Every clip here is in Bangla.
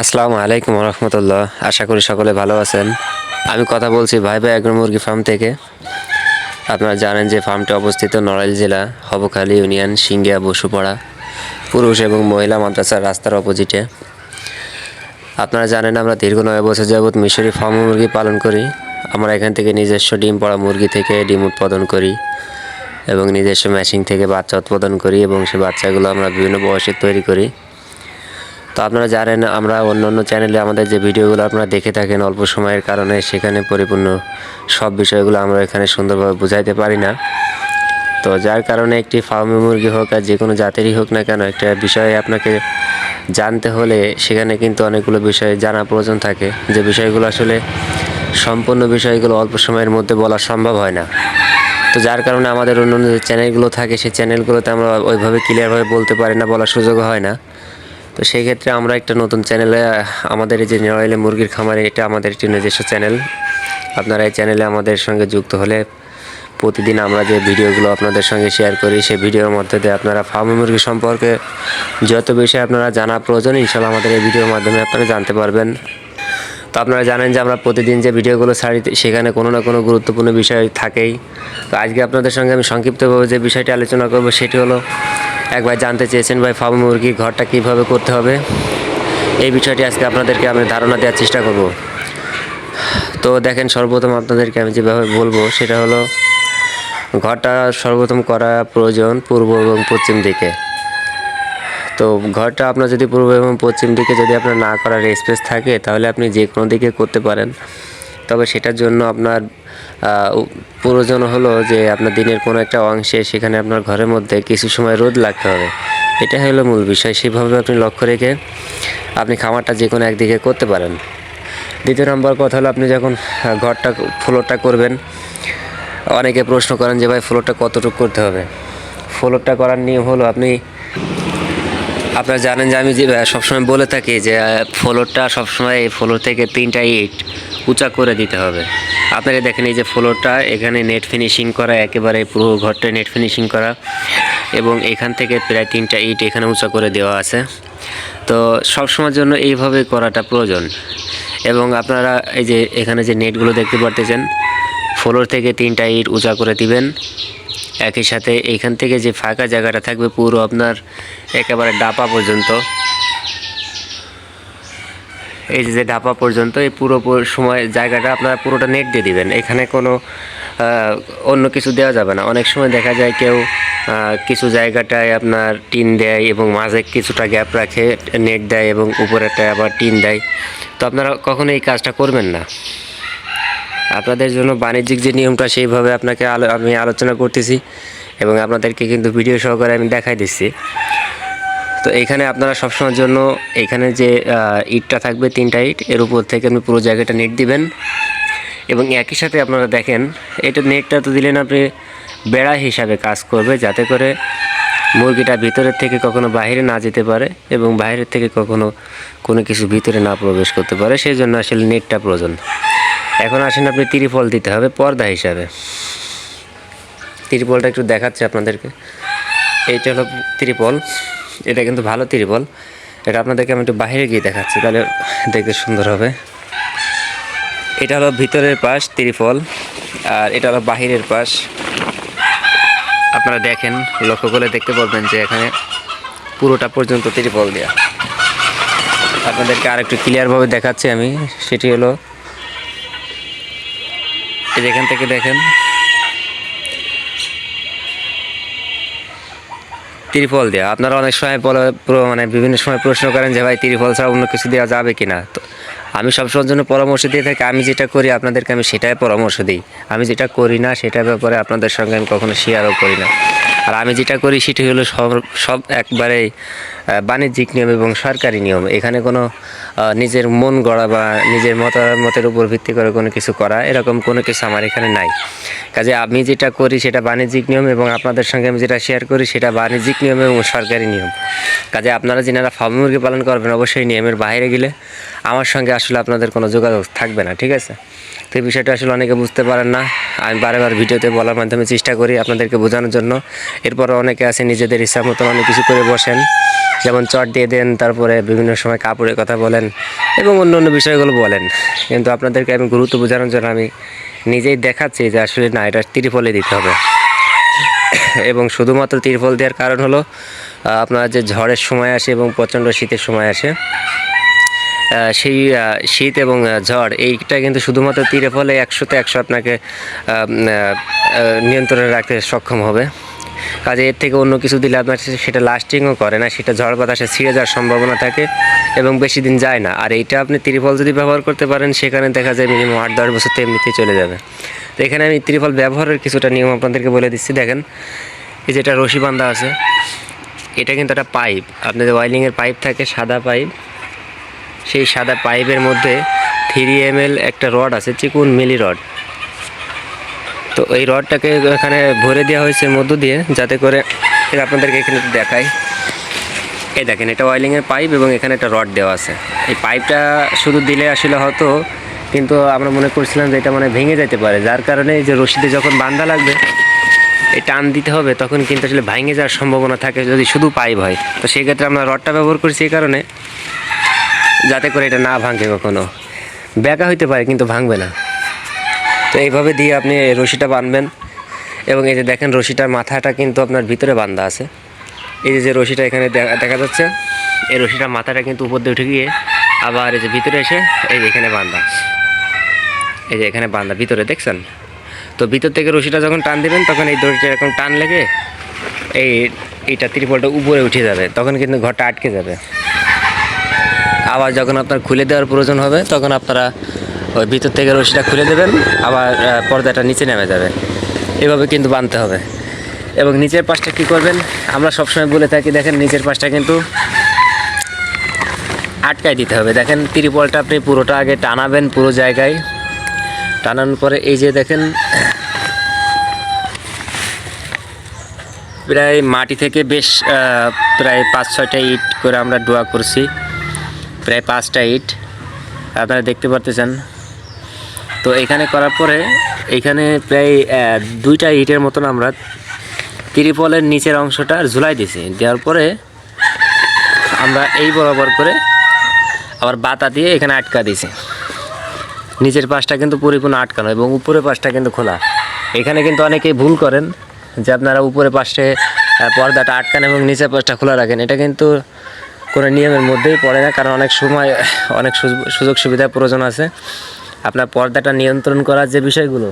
আসসালামু আলাইকুম রহমতুল্লাহ। আশা করি সকলে ভালো আছেন। আমি কথা বলছি ভাই ভাই এগ্রো মুরগি ফার্ম থেকে। আপনারা জানেন যে ফার্মটি অবস্থিত নড়াইল জেলা হবখালী ইউনিয়ন সিঙ্গিয়া বসুপাড়া পুরুষ এবং মহিলা মাদ্রাসার রাস্তার অপোজিটে। আপনারা জানেন আমরা দীর্ঘ 9 বছর যাবৎ মিশরি ফার্ম মুরগি পালন করি। আমরা এখান থেকে নিজস্ব ডিম পাড়া মুরগি থেকে ডিম উৎপাদন করি এবং নিজস্ব মেশিন থেকে বাচ্চা উৎপাদন করি এবং সেই বাচ্চাগুলো আমরা বিভিন্ন বয়সে তৈরি করি। তো আপনারা জানেন আমরা অন্যান্য চ্যানেলে আমাদের যে ভিডিওগুলো আপনারা দেখে থাকেন অল্প সময়ের কারণে সেখানে পরিপূর্ণ সব বিষয়গুলো আমরা এখানে সুন্দরভাবে বুঝাইতে পারি না। তো যার কারণে একটি ফার্মি মুরগি হোক আর যে কোনো জাতেরই হোক না কেন একটা বিষয়ে আপনাকে জানতে হলে সেখানে কিন্তু অনেকগুলো বিষয় জানা প্রয়োজন থাকে, যে বিষয়গুলো আসলে সম্পূর্ণ বিষয়গুলো অল্প সময়ের মধ্যে বলা সম্ভব হয় না। তো যার কারণে আমাদের অন্যান্য যে চ্যানেলগুলো থাকে সেই চ্যানেলগুলোতে আমরা ওইভাবে ক্লিয়ারভাবে বলতে পারি না, বলার সুযোগ হয় না। তো সেই ক্ষেত্রে আমরা একটা নতুন চ্যানেলে আমাদের এই যে নড়াইলে মুরগির খামারে, এটা আমাদের একটি নিজস্ব চ্যানেল। আপনারা এই চ্যানেলে আমাদের সঙ্গে যুক্ত হলে প্রতিদিন আমরা যে ভিডিওগুলো আপনাদের সঙ্গে শেয়ার করি সেই ভিডিওর মধ্যে দিয়ে আপনারা ফার্মি মুরগি সম্পর্কে যত বিষয় আপনারা জানা প্রয়োজন ইনশাআল্লাহ আমাদের এই ভিডিওর মাধ্যমে আপনারা জানতে পারবেন। তো আপনারা জানেন যে আমরা প্রতিদিন যে ভিডিওগুলো ছাড়ি সেখানে কোনো না কোনো গুরুত্বপূর্ণ বিষয় থাকেই। তো আজকে আপনাদের সঙ্গে আমি সংক্ষিপ্তভাবে যে বিষয়টি আলোচনা করব সেটি হলো, এক ভাই জানতে চেয়েছেন ভাই ফার্ম মুরগির ঘরটা কীভাবে করতে হবে, এই বিষয়টি আজকে আপনাদেরকে আমি ধারণা দেওয়ার চেষ্টা করব। তো দেখেন, সর্বপ্রথম আপনাদেরকে আমি যেভাবে বলবো সেটা হলো, ঘরটা সর্বপ্রথম করা প্রয়োজন পূর্ব এবং পশ্চিম দিকে। তো ঘরটা আপনার যদি পূর্ব এবং পশ্চিম দিকে যদি আপনার না করার স্পেস থাকে তাহলে আপনি যে কোনো দিকে করতে পারেন। তবে সেটার জন্য আপনার প্রয়োজন হলো যে আপনার দিনের কোনো একটা অংশে সেখানে আপনার ঘরের মধ্যে কিছু সময় রোদ লাগতে হবে। এটা হলো মূল বিষয়। সেভাবে আপনি লক্ষ্য রেখে আপনি খামারটা যে কোনো একদিকে করতে পারেন। দ্বিতীয় নম্বর কথা হলো, আপনি যখন ঘরটা ফ্লোরটা করবেন, অনেকে প্রশ্ন করেন যে ভাই ফ্লোরটা কতটুকু করতে হবে। ফ্লোরটা করার নিয়ম হলো, আপনারা জানেন যে আমি যে সবসময় বলে থাকি যে ফ্লোরটা সবসময় এই ফ্লোর থেকে 3টা ইট উঁচা করে দিতে হবে। আপনারা দেখেন এই যে ফ্লোরটা, এখানে নেট ফিনিশিং করা, একেবারে পুরো ঘরটা নেট ফিনিশিং করা এবং এখান থেকে প্রায় 3টা ইট এখানে উঁচা করে দেওয়া আছে। তো সবসময়ের জন্য এইভাবে করাটা প্রয়োজন। এবং আপনারা এই যে এখানে যে নেটগুলো দেখতে পারতেছেন, ফ্লোর থেকে 3টা ইট উঁচা করে দিবেন। একই সাথে এইখান থেকে যে ফাঁকা জায়গাটা থাকবে পুরো আপনার একেবারে ডাপা পর্যন্ত, এই যে ডাপা পর্যন্ত এই পুরো সময় জায়গাটা আপনারা পুরোটা নেট দিয়ে দিবেন। এখানে কোনো অন্য কিছু দেওয়া যাবে না। অনেক সময় দেখা যায় কেউ কিছু জায়গাটায় আপনার টিন দেয় এবং মাঝে কিছুটা গ্যাপ রাখে নেট দেয় এবং উপরেরটায় আবার টিন দেয়। তো আপনারা কখনো এই কাজটা করবেন না। আপনাদের জন্য বাণিজ্যিক যে নিয়মটা সেইভাবে আপনাকে আমি আলোচনা করতেছি এবং আপনাদেরকে কিন্তু ভিডিও সহকারে আমি দেখাই দিচ্ছি। তো এখানে আপনারা সবসময়ের জন্য এখানে যে ইটটা থাকবে 3টা ইট, এর উপর থেকে আপনি পুরো জায়গাটা নেট দিবেন। এবং একই সাথে আপনারা দেখেন, এটা নেটটা তো দিলেন আপনি বেড়া হিসাবে কাজ করবে, যাতে করে মুরগিটা ভিতরের থেকে কখনো বাইরে না যেতে পারে এবং বাইরের থেকে কখনো কোনো কিছু ভিতরে না প্রবেশ করতে পারে। সেই জন্য আসলে নেটটা প্রয়োজন। এখন আসেন, আপনি ত্রিপল দিতে হবে পর্দা হিসাবে। ত্রিপলটা একটু দেখাচ্ছে আপনাদেরকে। এইটা হলো ত্রিপল, এটা কিন্তু ভালো ত্রিপল। এটা আপনাদেরকে আমি একটু বাইরে গিয়ে দেখাচ্ছি, তাহলে দেখতে সুন্দর হবে। এটা হলো ভিতরের পাশ ত্রিপল, আর এটা হলো বাহিরের পাশ। আপনারা দেখেন, লক্ষ্য করে দেখতে পারবেন যে এখানে পুরোটা পর্যন্ত ত্রিপল দেওয়া। আপনাদেরকে আর একটু ক্লিয়ারভাবে দেখাচ্ছি আমি, সেটি হলো এখান থেকে দেখেন ত্রিপল দেওয়া। আপনারা অনেক সময় মানে বিভিন্ন সময় প্রশ্ন করেন যে ভাই ত্রিপল ছাড়া অন্য কিছু দেওয়া যাবে কিনা। তো আমি সবসময়ের জন্য পরামর্শ দিয়ে থাকি, আমি যেটা করি আপনাদেরকে আমি সেটাই পরামর্শ দিই। আমি যেটা করি না সেটার ব্যাপারে আপনাদের সঙ্গে আমি কখনো শেয়ারও করি না। আর আমি যেটা করি সেটি হলো সব একবারেই বাণিজ্যিক নিয়ম এবং সরকারি নিয়ম। এখানে কোনো নিজের মন গড়া বা নিজের মতের উপর ভিত্তি করে কোনো কিছু করা, এরকম কোনো কিছু আমার এখানে নাই। কাজে আমি যেটা করি সেটা বাণিজ্যিক নিয়ম এবং আপনাদের সঙ্গে আমি যেটা শেয়ার করি সেটা বাণিজ্যিক নিয়ম এবং সরকারি নিয়ম। কাজে আপনারা যারা ফার্ম মুরগি পালন করবেন অবশ্যই নিয়মের বাইরে গেলে আমার সঙ্গে আসলে আপনাদের কোনো যোগাযোগ থাকবে না, ঠিক আছে। তো এই বিষয়টা আসলে অনেকে বুঝতে পারেন না। আমি বারবার ভিডিওতে বলার মাধ্যমে চেষ্টা করি আপনাদেরকে বোঝানোর জন্য। এরপরও অনেকে আছে নিজেদের ইচ্ছা মতন অনেক কিছু করে বসেন, যেমন চট দিয়ে দেন, তারপরে বিভিন্ন সময় কাপড়ের কথা বলেন এবং অন্য অন্য বিষয়গুলো বলেন। কিন্তু আপনাদেরকে আমি গুরুত্ব বোঝানোর জন্য আমি নিজেই দেখাচ্ছি যে আসলে না, এটা ত্রিপলে দিতে হবে। এবং শুধুমাত্র ত্রিপল দেওয়ার কারণ হলো আপনার যে ঝড়ের সময় আসে এবং প্রচণ্ড শীতের সময় আসে, সেই শীত এবং ঝড় এইটা কিন্তু শুধুমাত্র ত্রিপলে 100তে 100 আপনাকে নিয়ন্ত্রণে রাখতে সক্ষম হবে। কাজে এর থেকে অন্য কিছু দিলে আপনার সেটা লাস্টিংও করে না, সেটা ঝড় বাতাসে ছিঁড়ে যাওয়ার সম্ভাবনা থাকে এবং বেশি দিন যায় না। আর এইটা আপনি ত্রিপল যদি ব্যবহার করতে পারেন, সেখানে দেখা যায় মিনিমাম 8-10 বছর তো এমনিতেই চলে যাবে। তো এখানে আমি ত্রিপল ব্যবহারের কিছুটা নিয়ম আপনাদেরকে বলে দিচ্ছি। দেখেন, এই যেটা রশি বান্ধা আছে, এটা কিন্তু একটা পাইপ, আপনাদের ওয়াইলিংয়ের পাইপ থাকে, সাদা পাইপ। সেই সাদা পাইপের মধ্যে 3 ml একটা রড আছে, চিকুন মিলি রড। তো এই রডটাকে এখানে ভরে দেওয়া হয়েছে মধ্য দিয়ে, যাতে করে আপনাদেরকে এখানে দেখাই। এই দেখেন, এটা ওয়াইলিংয়ের পাইপ এবং এখানে একটা রড দেওয়া আছে। এই পাইপটা শুধু দিলে আসলে হতো, কিন্তু আমরা মনে করছিলাম যে এটা মানে ভেঙে যেতে পারে, যার কারণে যে রশিদে যখন বান্ধা লাগবে এই টান দিতে হবে, তখন কিন্তু আসলে ভেঙে যাওয়ার সম্ভাবনা থাকে যদি শুধু পাইপ হয়। তো সেক্ষেত্রে আমরা রডটা ব্যবহার করছি এই কারণে, যাতে করে এটা না ভাঙে, কখনো ব্যাকা হইতে পারে কিন্তু ভাঙবে না। তো এইভাবে দিয়ে আপনি রশিটা বাঁধবেন। এবং এই যে দেখেন, রশিটার মাথাটা কিন্তু আপনার ভিতরে বাঁধা আছে। এই যে রশিটা এখানে দেখা যাচ্ছে, এই রশিটার মাথাটা কিন্তু উপর দিয়ে উঠে গিয়ে আবার এই যে ভিতরে এসে এই যে এখানে বাঁধা, এই যে এখানে বাঁধা ভিতরে দেখছেন। তো ভিতর থেকে রশিটা যখন টান দেবেন, তখন এই দড়িটা এরকম টান লেগে এইটা ত্রিপলটা উপরে উঠে যাবে, তখন কিন্তু ঘরটা আটকে যাবে। আবার যখন আপনার খুলে দেওয়ার প্রয়োজন হবে, তখন আপনারা ওই ভিতর থেকে রশিটা খুলে দেবেন, আবার পর্দাটা নিচে নেমে যাবে। এভাবে কিন্তু বাঁধতে হবে। এবং নিচের পাশটা কি করবেন, আমরা সবসময় বলে থাকি, দেখেন নিচের পাশটা কিন্তু আটকায় দিতে হবে। দেখেন, ত্রিপলটা আপনি পুরোটা আগে টানাবেন, পুরো জায়গায় টানানোর পরে এই যে দেখেন, প্রায় মাটি থেকে বেশ প্রায় 5-6টা ইট করে আমরা ডোয়া করছি, প্রায় 5টা ইট আপনারা দেখতে পারতেছেন। তো এখানে করার পরে এখানে প্রায় 2টা ইটের মতন আমরা ত্রিপলের নিচের অংশটা ঝুলাই দিছি। দেওয়ার পরে আমরা এই বরাবর করে আবার বাতা দিয়ে এখানে আটকা দিছি। নিচের পাশটা কিন্তু পরিপূর্ণ আটকানো এবং উপরের পাশটা কিন্তু খোলা। এখানে কিন্তু অনেকেই ভুল করেন যে আপনারা উপরে পাশে পর্দাটা আটকান এবং নিচের পাশটা খোলা রাখেন। এটা কিন্তু কোনো নিয়মের মধ্যেই পড়ে না, কারণ অনেক সময় অনেক সুযোগ সুবিধার প্রয়োজন আছে। আপনার পর্দাটা নিয়ন্ত্রণ করার যে বিষয়গুলো,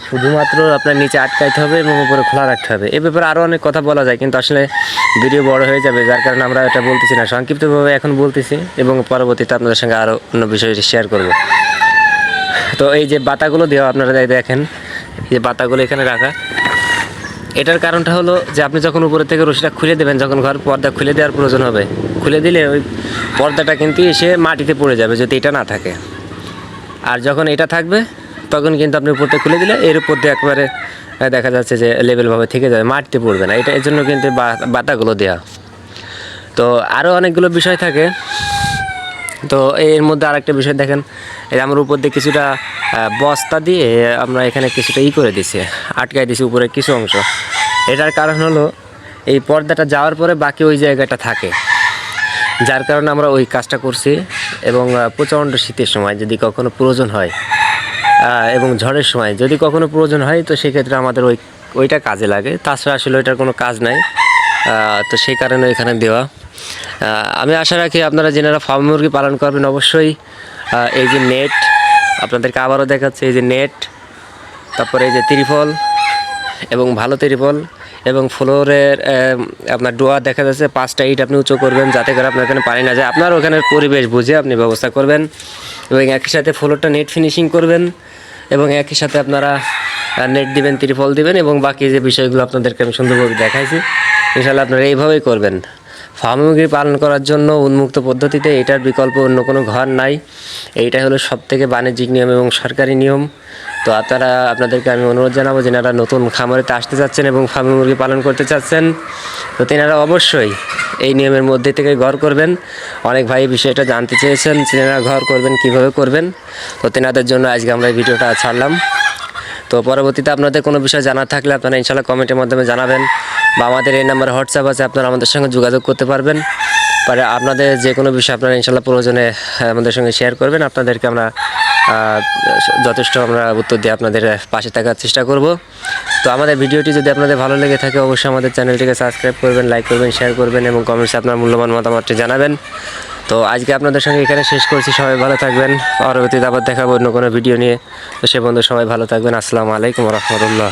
শুধুমাত্র আপনার নিচে আটকাইতে হবে এবং উপরে খোলা রাখতে হবে। এ ব্যাপারে আরও অনেক কথা বলা যায়, কিন্তু আসলে ভিডিও বড় হয়ে যাবে, যার কারণে আমরা এটা বলতেছি না, সংক্ষিপ্তভাবে এখন বলতেছি এবং পরবর্তীতে আপনাদের সঙ্গে আরও অন্য বিষয়টি শেয়ার করব। তো এই যে বাতাগুলো দেওয়া, আপনারা দেখেন যে বাতাগুলো এখানে রাখা, এটার কারণটা হলো যে আপনি যখন উপরে থেকে রশিটা খুলে দেবেন, যখন ঘর পর্দা খুলে দেওয়ার প্রয়োজন হবে, খুলে দিলে ওই পর্দাটা কিন্তু এসে মাটিতে পড়ে যাবে যদি এটা না থাকে। আর যখন এটা থাকবে, তখন কিন্তু আপনি উপরতে খুলে দিলে এর উপর দিয়ে একবারে দেখা যাচ্ছে যে লেভেলভাবে থেকে যাবে, মাটিতে পড়বে না। এর জন্য কিন্তু বাতাগুলো দেওয়া। তো আরও অনেকগুলো বিষয় থাকে। তো এর মধ্যে আরেকটা বিষয় দেখেন, এই আমার উপর দিয়ে কিছুটা বস্তা দিয়ে আমরা এখানে কিছুটা করে দিছি, আটকাই দিছি উপরে কিছু অংশ। এটার কারণ হলো এই পর্দাটা যাওয়ার পরে বাকি ওই জায়গাটা থাকে, যার কারণে আমরা ওই কাজটা করছি। এবং প্রচণ্ড শীতের সময় যদি কখনো প্রয়োজন হয় এবং ঝড়ের সময় যদি কখনো প্রয়োজন হয়, তো সেক্ষেত্রে আমাদের ওইটা কাজে লাগে। তাছাড়া আসলে ওইটার কোনো কাজ নাই। তো সেই কারণে এখানে দেওয়া। আমি আশা রাখি আপনারা যেনারা ফার্ম মুরগি পালন করবেন, অবশ্যই এই যে নেট, আপনাদেরকে আবারও দেখাচ্ছে, এই যে নেট, তারপরে এই যে ত্রিপল এবং ভালো ত্রিপল এবং ফ্লোরের আপনার ডোয়া দেখা যাচ্ছে 5টা ইট আপনি উঁচু করবেন, যাতে করে আপনার এখানে পানি না যায়। আপনার ওখানে পরিবেশ বুঝে আপনি ব্যবস্থা করবেন এবং একই সাথে ফ্লোরটা নেট ফিনিশিং করবেন এবং একই সাথে আপনারা নেট দিবেন, ত্রিপল দিবেন এবং বাকি যে বিষয়গুলো আপনাদেরকে আমি সুন্দরভাবে দেখাইছি, ইনশাআল্লাহ আপনারা এইভাবেই করবেন। ফার্ম মুরগি পালন করার জন্য উন্মুক্ত পদ্ধতিতে এটার বিকল্প অন্য কোনো ঘর নাই। এইটাই হলো সবথেকে বাণিজ্যিক নিয়ম এবং সরকারি নিয়ম। তো আপনাদেরকে আমি অনুরোধ জানাবো যেনারা নতুন খামারেতে আসতে চাচ্ছেন এবং ফার্মি মুরগি পালন করতে চাচ্ছেন, তো তেনারা অবশ্যই এই নিয়মের মধ্যে থেকে ঘর করবেন। অনেক ভাই বিষয়টা জানতে চেয়েছেন তেনারা ঘর করবেন কীভাবে করবেন, তো তেনাদের জন্য আজকে আমরা এই ভিডিওটা ছাড়লাম। তো পরবর্তীতে আপনাদের কোনো বিষয় জানার থাকলে আপনারা ইনশাআল্লাহ কমেন্টের মাধ্যমে জানাবেন, বা আমাদের এই নাম্বারে হোয়াটসঅ্যাপ আছে, আপনারা আমাদের সঙ্গে যোগাযোগ করতে পারবেন। আপনাদের যে কোনো বিষয় আপনারা ইনশাআল্লাহ প্রয়োজনে আমাদের সঙ্গে শেয়ার করবেন, আপনাদেরকে আমরা যথেষ্ট আমরা উত্তর দিয়ে আপনাদের পাশে থাকার চেষ্টা করব। তো আমাদের ভিডিওটি যদি আপনাদের ভালো লেগে থাকে অবশ্যই আমাদের চ্যানেলটিকে সাবস্ক্রাইব করবেন, লাইক করবেন, শেয়ার করবেন এবং কমেন্টসে আপনার মূল্যবান মতামতটি জানাবেন। তো আজকে আপনাদের সঙ্গে এখানে শেষ করছি, সবাই ভালো থাকবেন। পরবর্তীতে আবার দেখাবো অন্য কোনো ভিডিও নিয়ে। তো সে বন্ধু সবাই ভালো থাকবেন। আসসালামু আলাইকুম রহমতুল্লাহ।